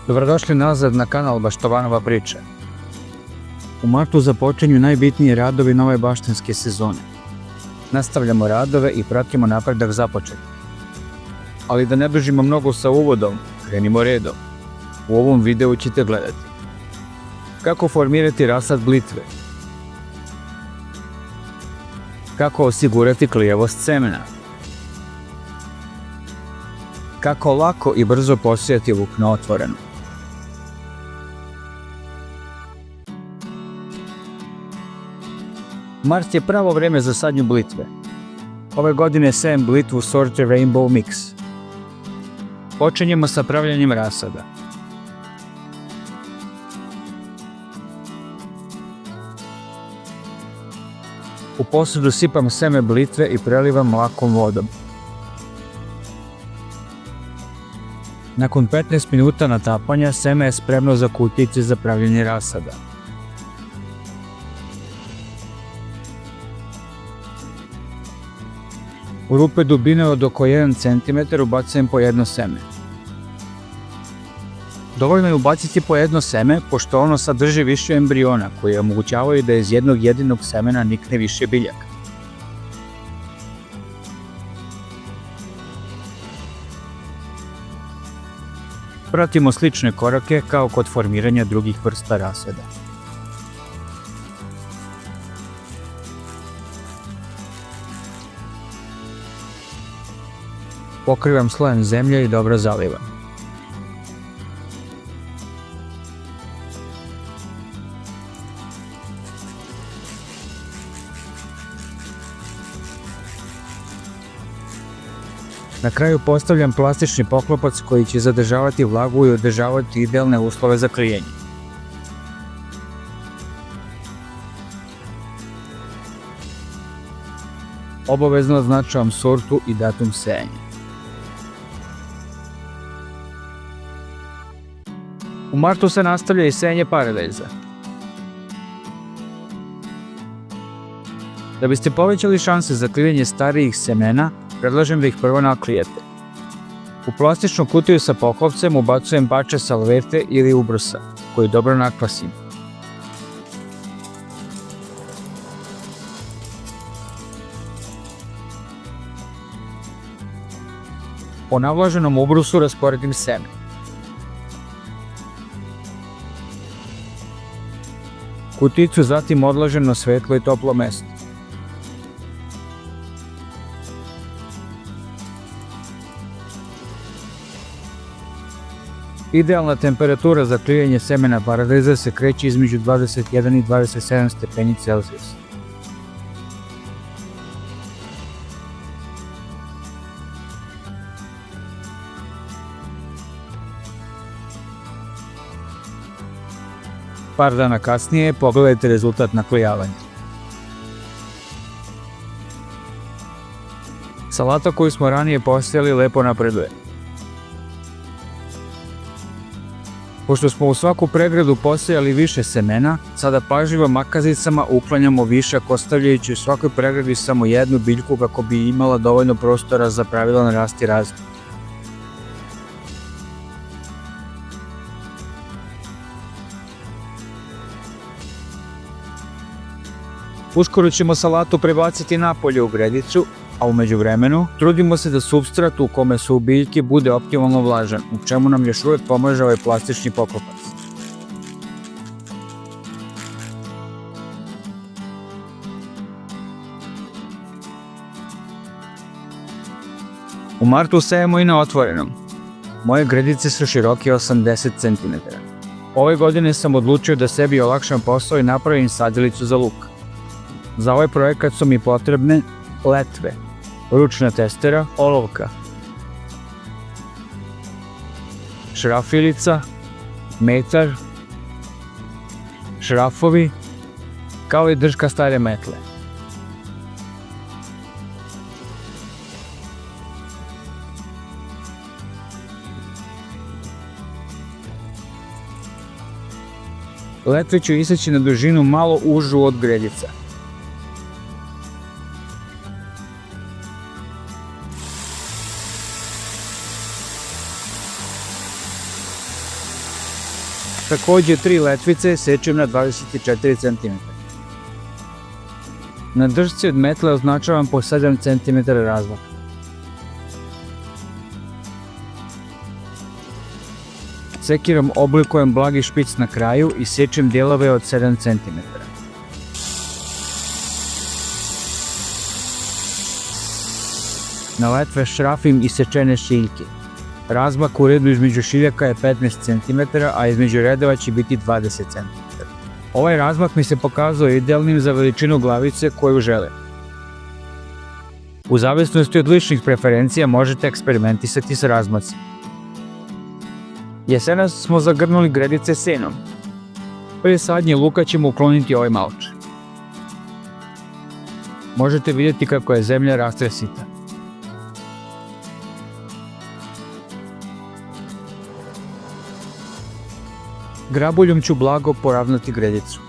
Dobrodošli nazad na kanal Baštovanova priča. U martu započinju najbitniji radovi nove baštenske sezone. Nastavljamo radove i pratimo napredak započet. Ali da ne bežimo mnogo sa uvodom, krenimo redom. U ovom videu ćete gledati kako formirati rasad blitve, kako osigurati klijavost semena, kako lako i brzo posijati luk na otvoreno. Mart je pravo vreme za sadnju blitve. Ove godine sejem blitvu sorte Rainbow Mix. Počinjemo sa pravljenjem rasada. U posudu sipam seme blitve i prelivam lakom vodom. Nakon 15 minuta natapanja seme je spremno za kutijice za pravljenje rasada. U rupe dubine od oko 1 cm ubacujem po jedno seme. Dovoljno je ubaciti po jedno seme, pošto ono sadrži više embriona koji omogućavaju da iz jednog jedinog semena nikne više biljaka. Pratimo slične korake kao kod formiranja drugih vrsta rasada. Pokrivam slojem zemlje i dobro zalivam. Na kraju postavljam plastični poklopac koji će zadržavati vlagu i održavati idealne uslove za klijenje. Obavezno označavam sortu i datum sejanja. U martu se nastavlja i sejanje paradajza. Da biste povećali šanse za klivanje starijih semena, predlažem da ih prvo naklijete. U plastičnu kutiju sa poklopcem ubacujem parče salvete ili ubrosa, koji dobro nakvasim. Po navlaženom ubrusu rasporedim seme. Kutijicu zatim odlažem na svetlo i toplo mesto. Idealna temperatura za klivanje semena paradajza se kreće između 21 i 27 stepeni Celzijusa. Par dana kasnije pogledajte rezultat naklijavanja. Salata koju smo ranije posijali lepo napreduje. Pošto smo u svaku pregradu posejali više semena, sada pažljivo makazicama uklanjamo višak ostavljajući u svakoj pregradi samo jednu biljku kako bi imala dovoljno prostora za pravilan rast i razvoj. Uskoro ćemo salatu prebaciti napolje u gredicu, a u međuvremenu trudimo se da supstrat u kome su biljke bude optimalno vlažan, u čemu nam još uvijek pomaže ovaj plastični poklopac. U martu sejemo i na otvorenom. Moje gredice su široke 80 cm. Ove godine sam odlučio da sebi olakšam posao i napravim sadilicu za luk. Za ovaj projekat su mi potrebne letve, ručna testera, olovka, šrafilica, metar, šrafovi, kao i držka stare metle. Letve ću iseći na dužinu malo užu od gredica. Takođe 3 letvice sečem na 24 cm. Na držci od metle označavam po 7 cm razmaka. Sekirom oblikujem blagi špic na kraju i sečem dijelove od 7 cm. Na letve šrafim isečene šiljke. Razmak u redu između šiljaka je 15 cm, a između redova će biti 20 cm. Ovaj razmak mi se pokazao idealnim za veličinu glavice koju želim. U zavisnosti od ličnih preferencija možete eksperimentisati sa razmacima. Jesenas smo zagrnuli gredice senom. Prije sadnje luka ćemo ukloniti ovaj malč. Možete vidjeti kako je zemlja rastresita. Grabuljom ću blago poravnati gredicu.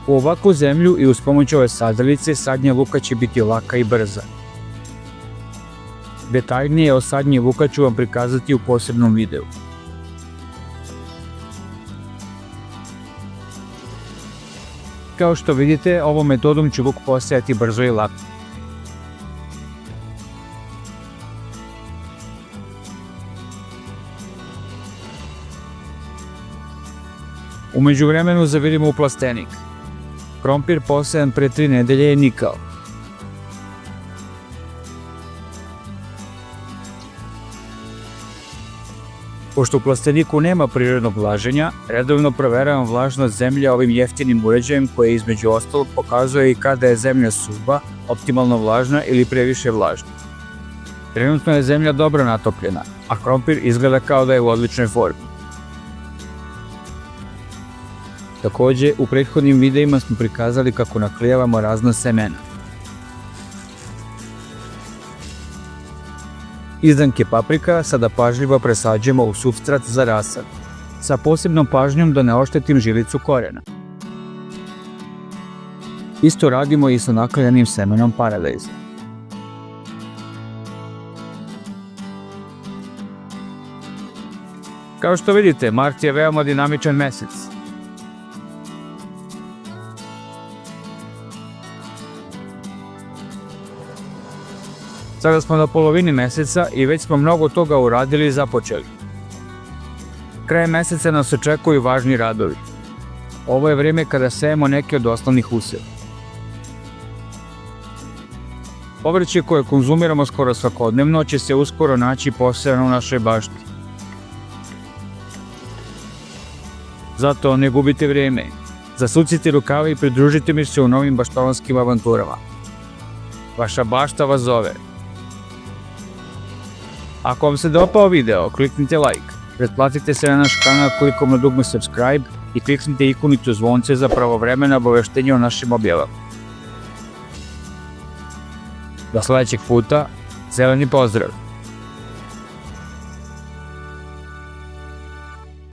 U ovakvu zemlju i uz pomoć ove sadalice sadnja luka će biti laka i brza. Detaljnije o sadnji luka ću vam prikazati u posebnom videu. Kao što vidite, ovom metodom će luk posejati brzo i lako. U međuvremenu zavirimo u plastenik. Krompir posejan pre 3 nedelje je nikao. Pošto u plasteniku nema prirodnog vlaženja, redovno proveravam vlažnost zemlje ovim jeftinim uređajem koji između ostalog pokazuje i kada je zemlja suva, optimalno vlažna ili previše vlažna. Trenutno je zemlja dobro natopljena, a krompir izgleda kao da je u odličnoj formi. Takođe, u prethodnim videima smo prikazali kako naklijevamo razna semena. Izdanke paprika sada pažljivo presađujemo u supstrat za rasad, sa posebnom pažnjom da ne oštetim žilicu korena. Isto radimo i sa naklijenim semenom paradajza. Kao što vidite, mart je veoma dinamičan mesec. Sada smo na polovini meseca i već smo mnogo toga uradili i započeli. Krajem meseca nas očekuju važni radovi. Ovo je vrijeme kada sejemo neke od osnovnih useva. Povrće koje konzumiramo skoro svakodnevno će se uskoro naći posejano u našoj bašti. Zato ne gubite vrijeme. Zasucite rukave i pridružite mi se u novim baštovanskim avanturama. Vaša bašta vas zove. Ako vam se dopao video, kliknite like, pretplatite se na naš kanal klikom na dugme subscribe i kliknite ikonicu zvonce za pravovremeno obaveštenje o našim objavama. Do sljedećeg puta, zeleni pozdrav!